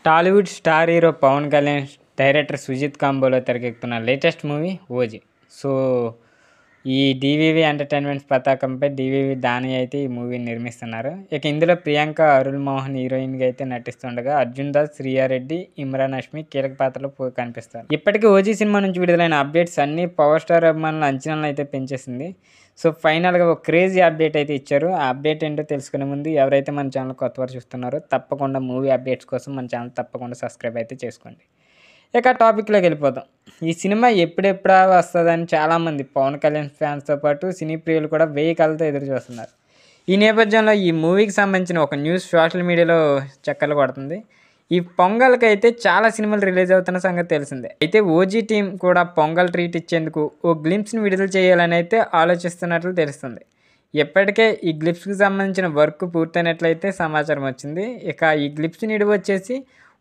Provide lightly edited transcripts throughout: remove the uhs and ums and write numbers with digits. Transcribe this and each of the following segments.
Tollywood star hero Pawan Kalyan, director Sujeeth కాంబోలో తెరకెక్కుతున్న latest movie 'OG'. So, ఈ డీవీవీ ఎంటర్టైన్మెంట్స్ పతాకంపై డీవీవీ దాని అయితే ఈ మూవీని నిర్మిస్తున్నారు. ఇక ఇందులో ప్రియాంక అరుళ్ మోహన్ హీరోయిన్గా అయితే నటిస్తుండగా, అర్జున్ దాస్, శ్రీయారెడ్డి, ఇమ్రాన్ హష్మి కీలక పాత్రలో కనిపిస్తారు. ఇప్పటికీ 'ఓజీ' సినిమా నుంచి విడుదలైన అప్డేట్స్ అన్ని పవర్ స్టార్ అభిమానుల అంచనాలను అయితే పెంచేసింది. సో, ఫైనల్గా ఒక క్రేజీ అప్డేట్ అయితే ఇచ్చారు. ఆ అప్డేట్ ఏంటో తెలుసుకునే ముందు ఎవరైతే మన ఛానల్ కొత్తవారు చూస్తున్నారో తప్పకుండా మూవీ అప్డేట్స్ కోసం మన ఛానల్ తప్పకుండా సబ్స్క్రైబ్ అయితే చేసుకోండి. ఇక టాపిక్లోకి వెళ్ళిపోదాం. ఈ సినిమా ఎప్పుడెప్పుడా వస్తుందని చాలామంది పవన్ కళ్యాణ్ ఫ్యాన్స్తో పాటు సినీ ప్రియులు కూడా 1000 కళ్ళతో ఎదురు చూస్తున్నారు. ఈ నేపథ్యంలో ఈ మూవీకి సంబంధించిన ఒక న్యూస్ సోషల్ మీడియాలో చక్కర్లు కొడుతుంది. ఈ పొంగల్కి అయితే చాలా సినిమాలు రిలీజ్ అవుతున్న సంగతి తెలిసిందే. అయితే 'ఓజీ' టీం కూడా పొంగల్ ట్రీట్ ఇచ్చేందుకు ఓ గ్లింప్స్ని విడుదల చేయాలని అయితే ఆలోచిస్తున్నట్లు తెలుస్తుంది. ఇప్పటికే ఈ గ్లిప్స్కి సంబంధించిన వర్క్ పూర్తయినట్లయితే సమాచారం వచ్చింది. ఇక ఈ గ్లిప్స్ నిడివి వచ్చేసి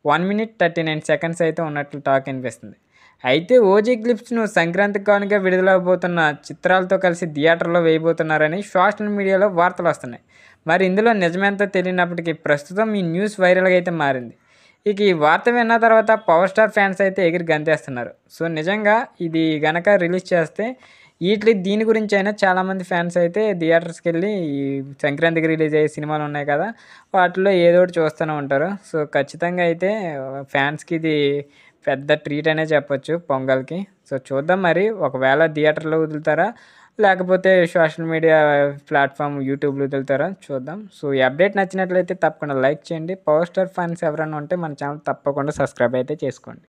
1 minute 39 seconds అయితే ఉన్నట్లు టాక్ అనిపిస్తుంది. అయితే 'ఓజీ' గ్లిప్స్ను సంక్రాంతి కానుక విడుదలవబోతున్న చిత్రాలతో కలిసి థియేటర్లో వేయబోతున్నారని సోషల్ మీడియాలో వార్తలు వస్తున్నాయి. మరి ఇందులో నిజమెంతో తెలియనప్పటికీ ప్రస్తుతం ఈ న్యూస్ వైరల్గా అయితే మారింది. ఇక ఈ వార్త విన్న తర్వాత పవర్ స్టార్ ఫ్యాన్స్ అయితే ఎగిరి గంతేస్తున్నారు. సో, నిజంగా ఇది గనక రిలీజ్ చేస్తే దీని గురించి అయినా చాలామంది ఫ్యాన్స్ అయితే థియేటర్స్కి వెళ్ళి ఈ సంక్రాంతికి రిలీజ్ అయ్యే సినిమాలు ఉన్నాయి కదా, వాటిలో ఏదో ఒకటి చూస్తూనే ఉంటారు. సో, ఖచ్చితంగా అయితే ఫ్యాన్స్కి ఇది పెద్ద ట్రీట్ అనే చెప్పొచ్చు పొంగల్కి. సో, చూద్దాం మరి ఒకవేళ థియేటర్లో వదులుతారా, లేకపోతే సోషల్ మీడియా ప్లాట్ఫామ్ యూట్యూబ్లో వదులుతారా చూద్దాం. సో, ఈ అప్డేట్ నచ్చినట్లయితే తప్పకుండా లైక్ చేయండి. పవర్ స్టార్ ఫ్యాన్స్ ఎవరైనా ఉంటే మన ఛానల్ తప్పకుండా సబ్స్క్రైబ్ అయితే చేసుకోండి.